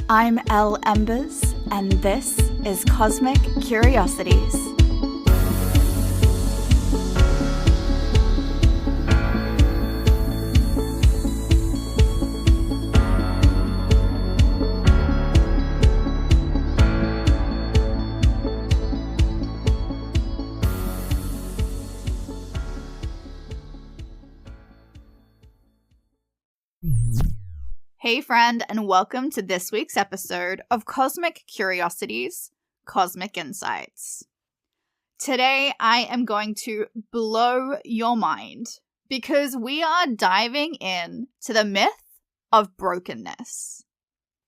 I'm Elle Embers, and this is Cosmic Curiosities. Hey friend, and welcome to this week's episode of Cosmic Curiosities, Cosmic Insights. Today I am going to blow your mind because we are diving in to the myth of brokenness.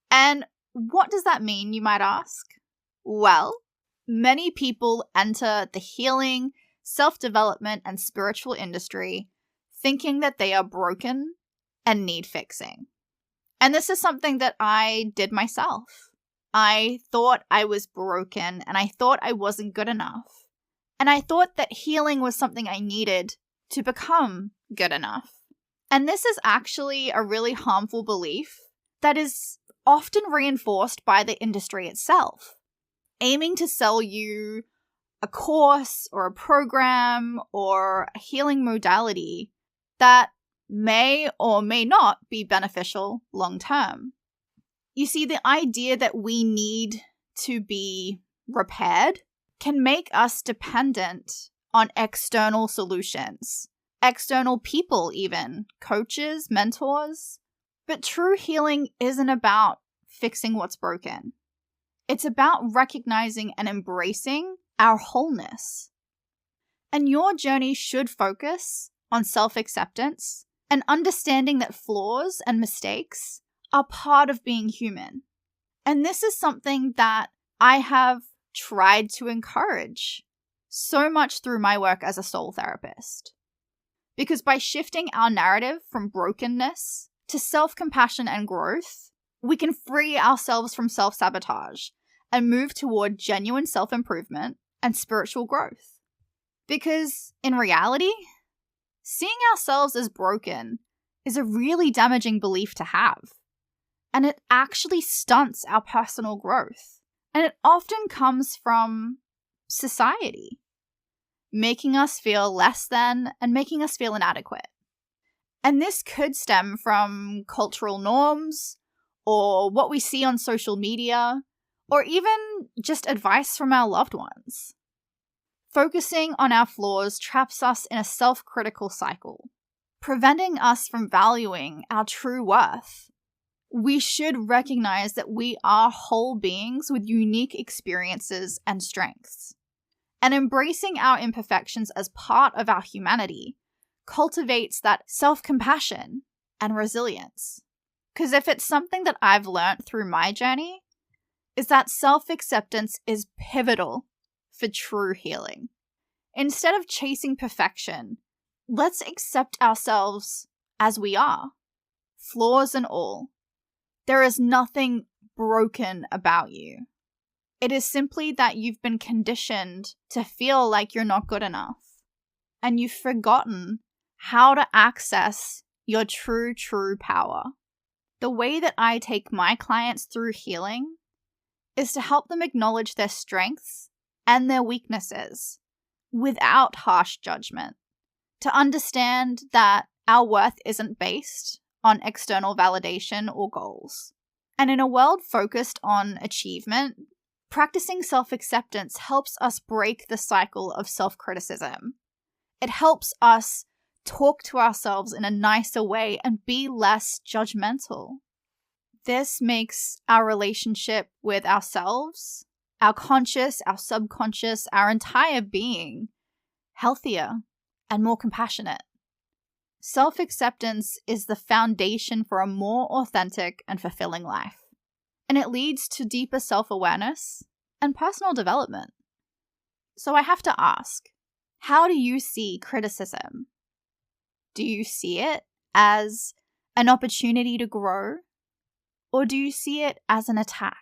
And what does that mean, you might ask? Well, many people enter the healing, self-development, and spiritual industry thinking that they are broken and need fixing. And this is something that I did myself. I thought I was broken and I thought I wasn't good enough. And I thought that healing was something I needed to become good enough. And this is actually a really harmful belief that is often reinforced by the industry itself, aiming to sell you a course or a program or a healing modality that may or may not be beneficial long term. You see, the idea that we need to be repaired can make us dependent on external solutions, external people even, coaches, mentors. But true healing isn't about fixing what's broken. It's about recognizing and embracing our wholeness. And your journey should focus on self-acceptance and understanding that flaws and mistakes are part of being human. And this is something that I have tried to encourage so much through my work as a soul therapist. Because by shifting our narrative from brokenness to self-compassion and growth, we can free ourselves from self-sabotage and move toward genuine self-improvement and spiritual growth. Because in reality, seeing ourselves as broken is a really damaging belief to have, and it actually stunts our personal growth. And it often comes from society, making us feel less than and making us feel inadequate. And this could stem from cultural norms, or what we see on social media, or even just advice from our loved ones. Focusing on our flaws traps us in a self-critical cycle, preventing us from valuing our true worth. We should recognize that we are whole beings with unique experiences and strengths. And embracing our imperfections as part of our humanity cultivates that self-compassion and resilience. Because if it's something that I've learned through my journey, is that self-acceptance is pivotal for true healing. Instead of chasing perfection, let's accept ourselves as we are, flaws and all. There is nothing broken about you. It is simply that you've been conditioned to feel like you're not good enough, and you've forgotten how to access your true power. The way that I take my clients through healing is to help them acknowledge their strengths and their weaknesses without harsh judgment, to understand that our worth isn't based on external validation or goals. And in a world focused on achievement, practicing self-acceptance helps us break the cycle of self-criticism. It helps us talk to ourselves in a nicer way and be less judgmental. This makes our relationship with ourselves, our conscious, our subconscious, our entire being healthier and more compassionate. Self-acceptance is the foundation for a more authentic and fulfilling life, and it leads to deeper self-awareness and personal development. So I have to ask, how do you see criticism? Do you see it as an opportunity to grow, or do you see it as an attack?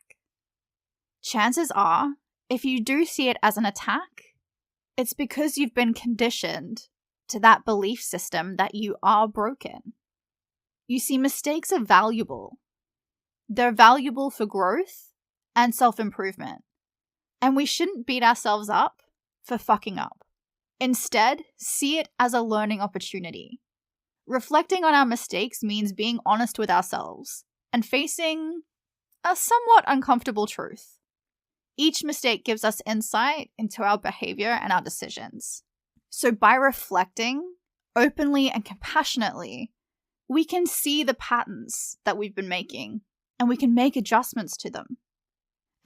Chances are, if you do see it as an attack, it's because you've been conditioned to that belief system that you are broken. You see, mistakes are valuable. They're valuable for growth and self-improvement. And we shouldn't beat ourselves up for fucking up. Instead, see it as a learning opportunity. Reflecting on our mistakes means being honest with ourselves and facing a somewhat uncomfortable truth. Each mistake gives us insight into our behavior and our decisions. So by reflecting openly and compassionately, we can see the patterns that we've been making and we can make adjustments to them.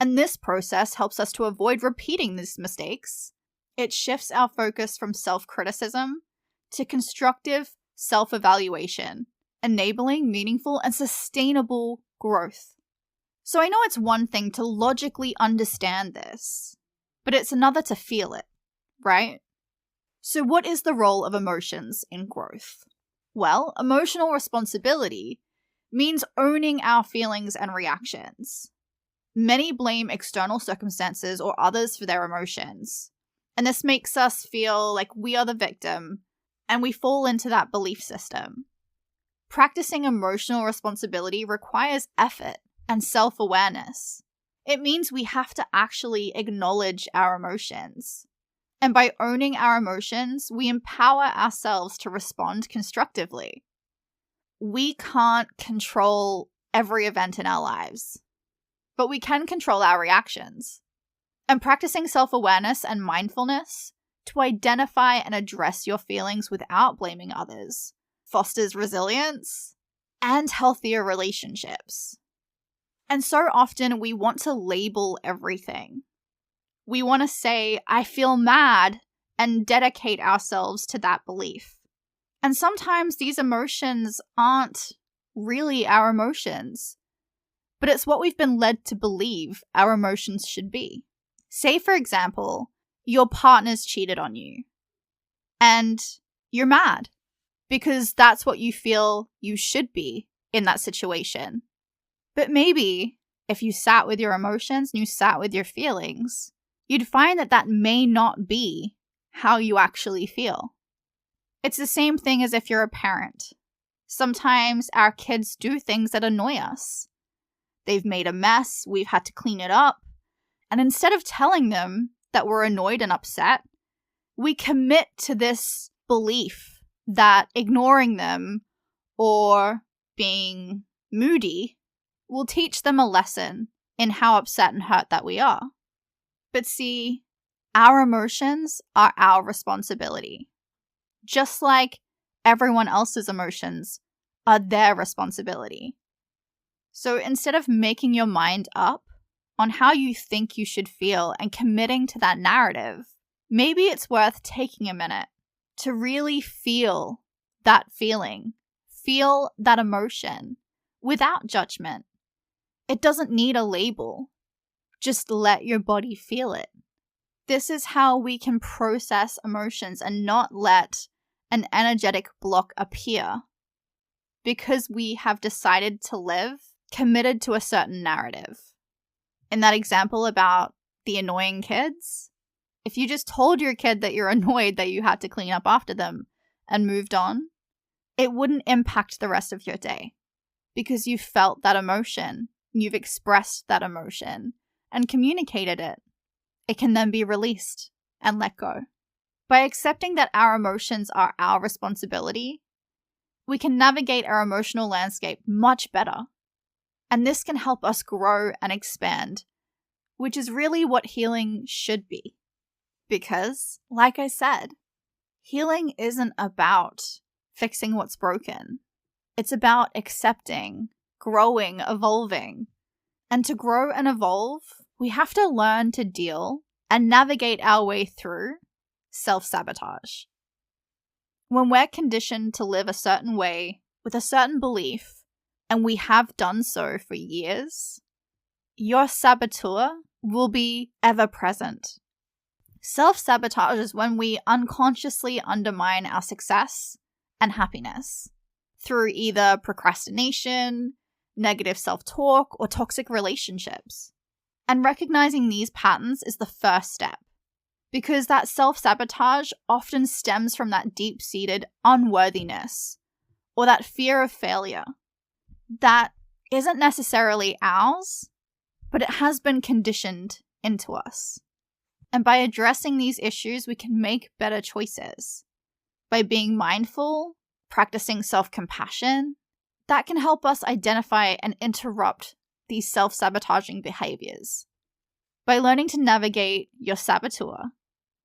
And this process helps us to avoid repeating these mistakes. It shifts our focus from self-criticism to constructive self-evaluation, enabling meaningful and sustainable growth. So I know it's one thing to logically understand this, but it's another to feel it, right? So what is the role of emotions in growth? Well, emotional responsibility means owning our feelings and reactions. Many blame external circumstances or others for their emotions, and this makes us feel like we are the victim, and we fall into that belief system. Practicing emotional responsibility requires effort and self-awareness. It means we have to actually acknowledge our emotions. And by owning our emotions, we empower ourselves to respond constructively. We can't control every event in our lives, but we can control our reactions. And practicing self-awareness and mindfulness to identify and address your feelings without blaming others fosters resilience and healthier relationships. And so often we want to label everything. We want to say, I feel mad, and dedicate ourselves to that belief. And sometimes these emotions aren't really our emotions, but it's what we've been led to believe our emotions should be. Say, for example, your partner's cheated on you, and you're mad because that's what you feel you should be in that situation. But maybe if you sat with your emotions and you sat with your feelings, you'd find that that may not be how you actually feel. It's the same thing as if you're a parent. Sometimes our kids do things that annoy us. They've made a mess, we've had to clean it up, and instead of telling them that we're annoyed and upset, we commit to this belief that ignoring them or being moody will teach them a lesson in how upset and hurt that we are. But see, our emotions are our responsibility. Just like everyone else's emotions are their responsibility. So instead of making your mind up on how you think you should feel and committing to that narrative, maybe it's worth taking a minute to really feel that feeling, feel that emotion without judgment. It doesn't need a label. Just let your body feel it. This is how we can process emotions and not let an energetic block appear because we have decided to live committed to a certain narrative. In that example about the annoying kids, if you just told your kid that you're annoyed that you had to clean up after them and moved on, it wouldn't impact the rest of your day because you felt that emotion, you've expressed that emotion and communicated it. It can then be released and let go. By accepting that our emotions are our responsibility, we can navigate our emotional landscape much better. And this can help us grow and expand, which is really what healing should be. Because, like I said, healing isn't about fixing what's broken. It's about accepting, growing, evolving. And to grow and evolve, we have to learn to deal and navigate our way through self-sabotage. When we're conditioned to live a certain way with a certain belief, and we have done so for years, your saboteur will be ever present. Self-sabotage is when we unconsciously undermine our success and happiness through either procrastination, negative self-talk, or toxic relationships. And recognizing these patterns is the first step, because that self-sabotage often stems from that deep-seated unworthiness or that fear of failure that isn't necessarily ours, but it has been conditioned into us. And by addressing these issues, we can make better choices. By being mindful, practicing self-compassion, that can help us identify and interrupt these self-sabotaging behaviors. By learning to navigate your saboteur,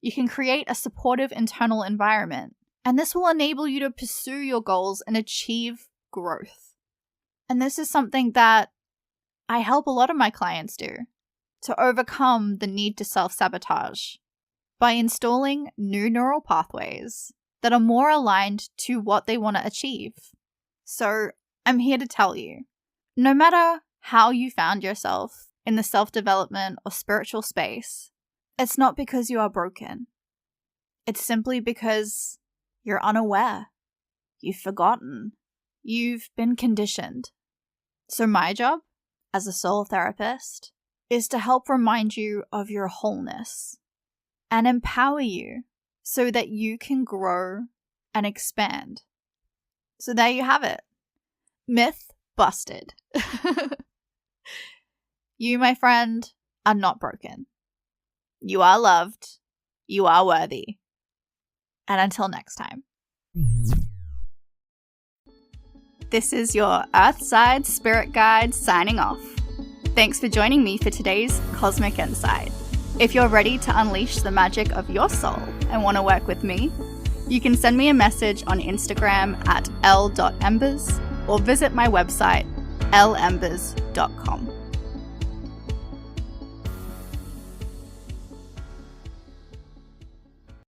you can create a supportive internal environment, and this will enable you to pursue your goals and achieve growth. And this is something that I help a lot of my clients do, to overcome the need to self-sabotage by installing new neural pathways that are more aligned to what they want to achieve. So I'm here to tell you, no matter how you found yourself in the self-development or spiritual space, it's not because you are broken. It's simply because you're unaware. You've forgotten. You've been conditioned. So my job as a soul therapist is to help remind you of your wholeness and empower you so that you can grow and expand. So there you have it. Myth busted. You, my friend, are not broken. You are loved. You are worthy. And until next time. This is your Earthside Spirit Guide signing off. Thanks for joining me for today's Cosmic Insight. If you're ready to unleash the magic of your soul and want to work with me, you can send me a message on Instagram at l.embers or visit my website lembers.com.